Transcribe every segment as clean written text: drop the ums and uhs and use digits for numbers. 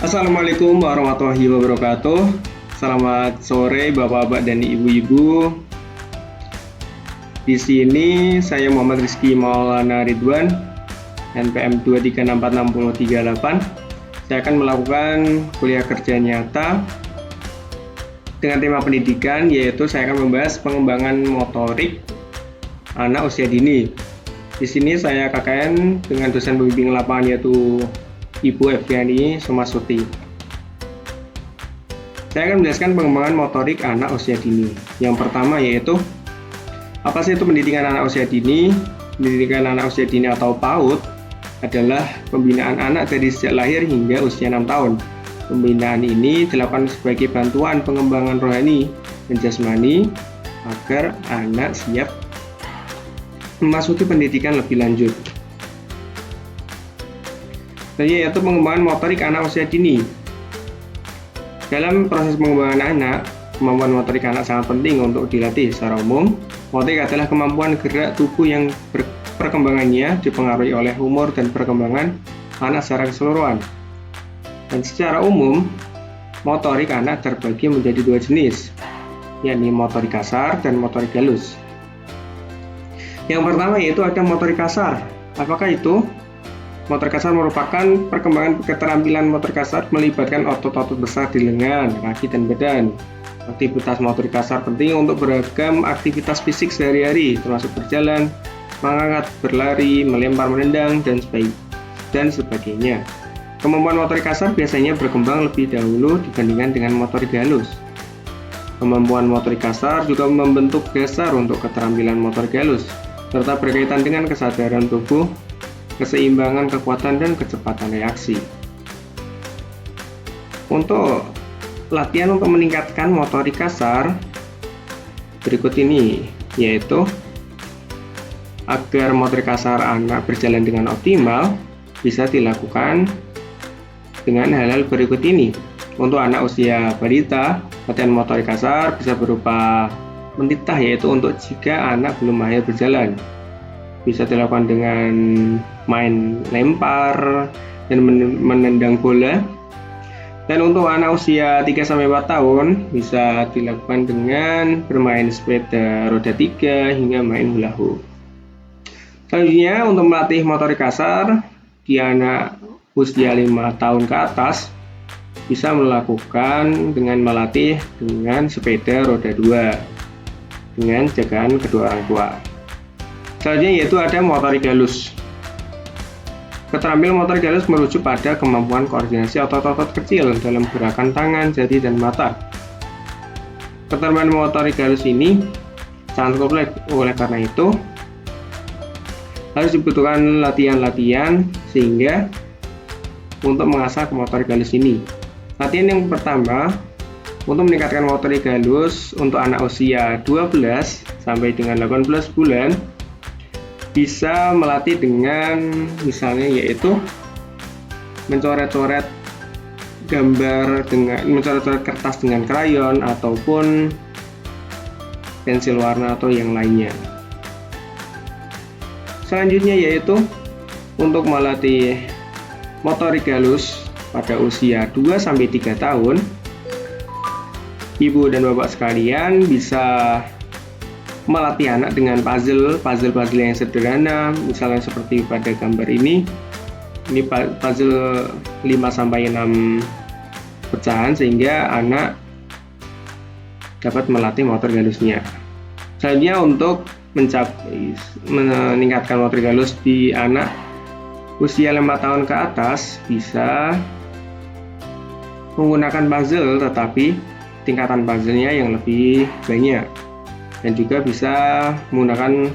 Assalamualaikum warahmatullahi wabarakatuh. Selamat sore Bapak-bapak dan Ibu-ibu. Di sini saya Muhammad Rizky Maulana Ridwan, NPM 2364638. Saya akan melakukan kuliah kerja nyata dengan tema pendidikan, yaitu saya akan membahas pengembangan motorik anak usia dini. Di sini saya KKN dengan dosen pembimbing lapangan yaitu Ibu Eviani Somasuti. Saya akan menjelaskan pengembangan motorik anak usia dini. Yang pertama yaitu, apa sih itu pendidikan anak usia dini? Pendidikan anak usia dini atau PAUD adalah pembinaan anak dari sejak lahir hingga usia 6 tahun. Pembinaan ini dilakukan sebagai bantuan pengembangan rohani dan jasmani agar anak siap memasuki pendidikan lebih lanjut. Yaitu pengembangan motorik anak usia dini. Dalam proses pengembangan anak, kemampuan motorik anak sangat penting untuk dilatih secara umum. Motorik adalah kemampuan gerak tubuh yang perkembangannya dipengaruhi oleh umur dan perkembangan anak secara keseluruhan. Dan secara umum, motorik anak terbagi menjadi dua jenis, yakni motorik kasar dan motorik halus. Yang pertama yaitu ada motorik kasar. Apakah itu? Motorik kasar merupakan perkembangan keterampilan motorik kasar melibatkan otot-otot besar di lengan, kaki, dan badan. Aktivitas motorik kasar penting untuk beragam aktivitas fisik sehari-hari, termasuk berjalan, mengangkat, berlari, melempar, menendang, dan sebagainya. Kemampuan motorik kasar biasanya berkembang lebih dahulu dibandingkan dengan motorik halus. Kemampuan motorik kasar juga membentuk dasar untuk keterampilan motorik halus, serta berkaitan dengan kesadaran tubuh, keseimbangan kekuatan, dan kecepatan reaksi. Untuk latihan untuk meningkatkan motorik kasar berikut ini, yaitu agar motorik kasar anak berjalan dengan optimal bisa dilakukan dengan hal-hal berikut ini. Untuk anak usia balita, latihan motorik kasar bisa berupa mentitah, yaitu untuk jika anak belum mahir berjalan. Bisa dilakukan dengan main lempar dan menendang bola. Dan untuk anak usia 3-4 tahun bisa dilakukan dengan bermain sepeda roda 3 hingga main hula hoop. Selanjutnya, untuk melatih motorik kasar di anak usia 5 tahun ke atas bisa melakukan dengan melatih dengan sepeda roda 2 dengan jagaan kedua orang tua. Selanjutnya yaitu ada motorik halus. Keterampilan motorik halus merujuk pada kemampuan koordinasi otot-otot kecil dalam gerakan tangan, jari, dan mata. Keterampilan motorik halus ini sangat kompleks, oleh karena itu harus dibutuhkan latihan-latihan sehingga untuk mengasah motorik halus ini. Latihan yang pertama untuk meningkatkan motorik halus untuk anak usia 12 sampai dengan 18 bulan bisa melatih dengan misalnya yaitu mencoret-coret gambar dengan mencoret-coret kertas dengan krayon ataupun pensil warna atau yang lainnya. Selanjutnya yaitu untuk melatih motorik halus pada usia 2-3 tahun, ibu dan bapak sekalian bisa melatih anak dengan puzzle yang sederhana, misalnya seperti pada gambar ini puzzle 5-6 pecahan sehingga anak dapat melatih motorik halusnya. Selanjutnya untuk meningkatkan motorik halus di anak usia 5 tahun ke atas bisa menggunakan puzzle, tetapi tingkatan puzzle-nya yang lebih banyak. Dan juga bisa menggunakan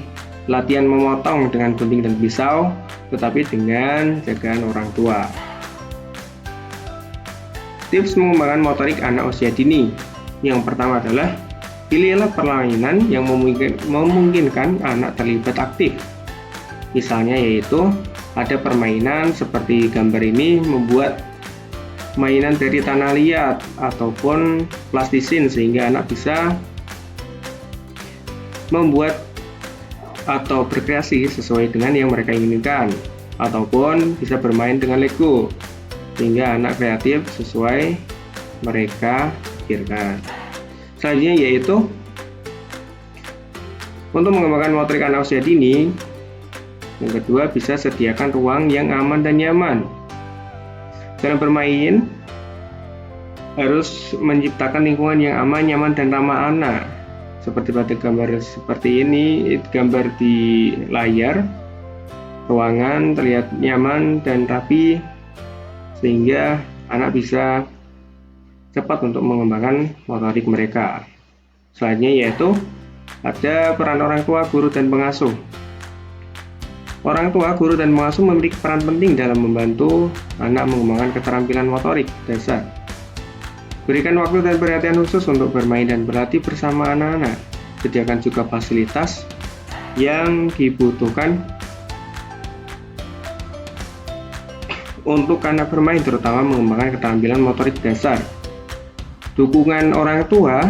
latihan memotong dengan gunting dan pisau, tetapi dengan jagaan orang tua. Tips mengembangkan motorik anak usia dini. Yang pertama adalah pilihlah permainan yang memungkinkan anak terlibat aktif. Misalnya yaitu ada permainan seperti gambar ini, membuat mainan dari tanah liat ataupun plastisin sehingga anak bisa membuat atau berkreasi sesuai dengan yang mereka inginkan, ataupun bisa bermain dengan Lego. sehingga anak kreatif sesuai mereka pikirkan. Selanjutnya yaitu untuk mengembangkan motorik anak usia dini, yang kedua bisa sediakan ruang yang aman dan nyaman. Dalam bermain harus menciptakan lingkungan yang aman, nyaman, dan ramah anak. Seperti pada gambar seperti ini, gambar di layar, ruangan terlihat nyaman dan rapi sehingga anak bisa cepat untuk mengembangkan motorik mereka. Selanjutnya yaitu ada peran orang tua, guru, dan pengasuh. Orang tua, guru, dan pengasuh memiliki peran penting dalam membantu anak mengembangkan keterampilan motorik dasar. Berikan waktu dan perhatian khusus untuk bermain dan berlatih bersama anak-anak. Sediakan juga fasilitas yang dibutuhkan untuk anak bermain, terutama mengembangkan keterampilan motorik dasar. Dukungan orang tua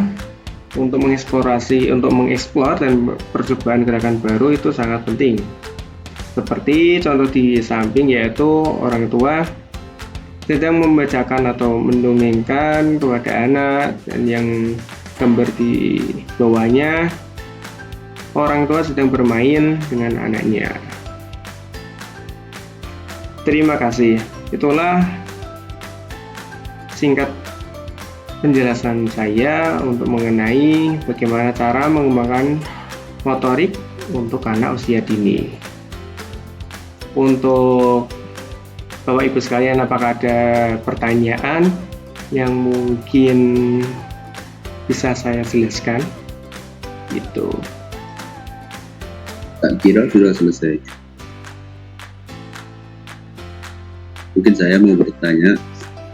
untuk mengeksplor dan percobaan gerakan baru itu sangat penting. Seperti contoh di samping yaitu orang tua sedang membacakan atau mendongengkan kepada anak, dan yang gambar di bawahnya orang tua sedang bermain dengan anaknya. Terima kasih. Itulah singkat penjelasan saya untuk mengenai bagaimana cara mengembangkan motorik untuk anak usia dini. Untuk Bapak Ibu sekalian, apakah ada pertanyaan yang mungkin bisa saya jelaskan? Gitu. Tak kira sudah selesai. Mungkin saya mau bertanya.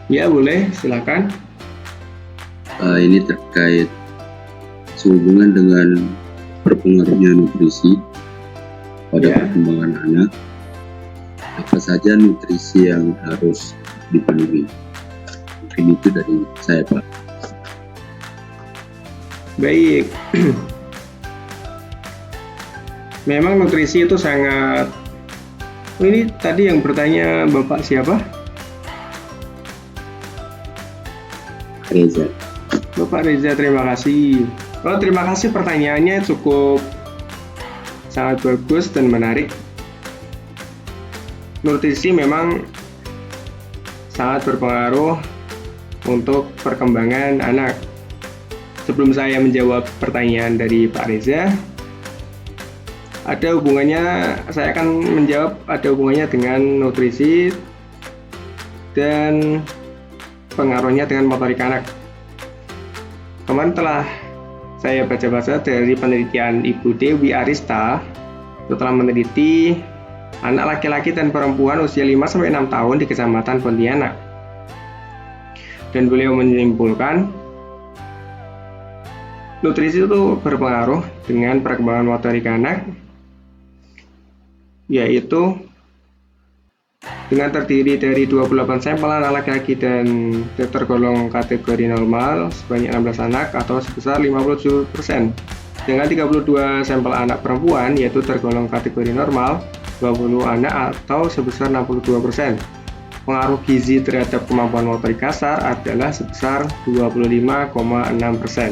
Ya, boleh, silakan. Ini terkait sehubungan dengan berpengaruhnya nutrisi pada perkembangan anak. Apa saja nutrisi yang harus dipenuhi? Mungkin itu dari saya, Pak. Baik. Memang nutrisi itu sangat... Ini tadi yang bertanya Bapak siapa? Reza. Bapak Reza, terima kasih. Terima kasih, pertanyaannya cukup sangat bagus dan menarik. Nutrisi memang sangat berpengaruh untuk perkembangan anak. Sebelum saya menjawab pertanyaan dari Pak Reza, saya akan menjawab ada hubungannya dengan nutrisi dan pengaruhnya dengan motorik anak. Kemarin telah saya baca-baca dari penelitian Ibu Dewi Arista, setelah meneliti anak laki-laki dan perempuan usia 5-6 tahun di Kecamatan Pontianak. Dan beliau menyimpulkan nutrisi itu berpengaruh dengan perkembangan motorik anak, yaitu dengan terdiri dari 28 sampel anak laki-laki dan tergolong kategori normal sebanyak 16 anak atau sebesar 57%. Dengan 32 sampel anak perempuan yaitu tergolong kategori normal 20 anak atau sebesar 62%. Pengaruh gizi terhadap kemampuan motorik kasar adalah sebesar 25,6%.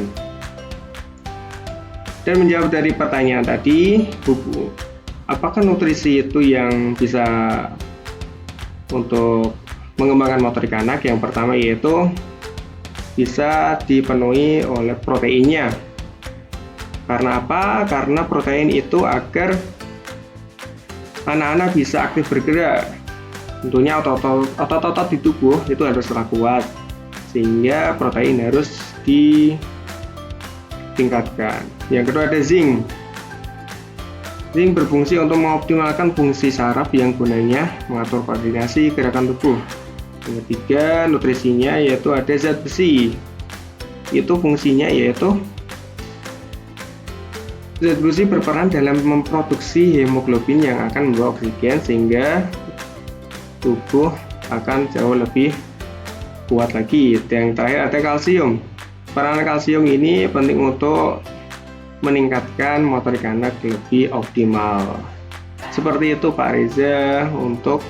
Dan menjawab dari pertanyaan tadi, apakah nutrisi itu yang bisa untuk mengembangkan motorik anak? Yang pertama yaitu bisa dipenuhi oleh proteinnya. Karena apa? Karena protein itu agar anak-anak bisa aktif bergerak. Tentunya otot-otot di tubuh itu haruslah kuat, sehingga protein harus ditingkatkan. Yang kedua ada zinc. Zinc berfungsi untuk mengoptimalkan fungsi saraf yang gunanya mengatur koordinasi gerakan tubuh. Yang ketiga, nutrisinya yaitu ada zat besi. Itu fungsinya yaitu zat besi berperan dalam memproduksi hemoglobin yang akan membawa oksigen sehingga tubuh akan jauh lebih kuat lagi. Yang terakhir ada kalsium. Peran kalsium ini penting untuk meningkatkan motorik anak lebih optimal. Seperti itu Pak Reza untuk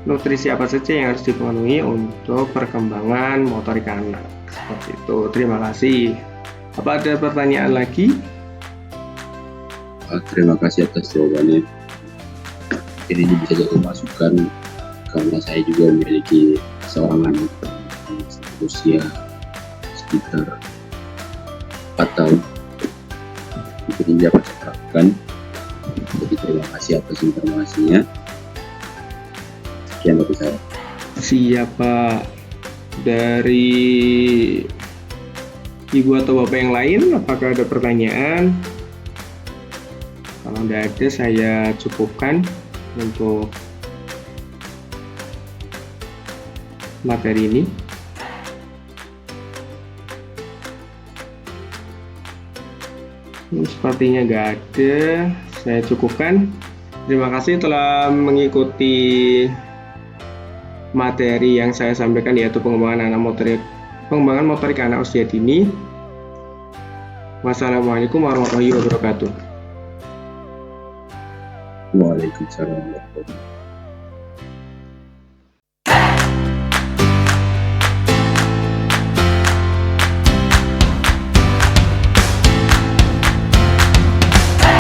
nutrisi apa saja yang harus dipenuhi untuk perkembangan motorik anak. Seperti itu. Terima kasih. Apa ada pertanyaan lagi? Terima kasih atas jawabannya. Ini bisa jadi masukan karena saya juga memiliki seorang anak usia sekitar 4 tahun. Mungkin ini dapat saya terapkan. Jadi terima kasih atas informasinya. Sekian dari saya. Siapa dari ibu atau bapak yang lain? Apakah ada pertanyaan? Kalau tidak ada, saya cukupkan untuk materi ini. Sepertinya nggak ada, saya cukupkan. Terima kasih telah mengikuti materi yang saya sampaikan, yaitu pengembangan motorik anak usia dini. Wassalamualaikum warahmatullahi wabarakatuh. Waalaikumsalam warahmatullahi wabarakatuh.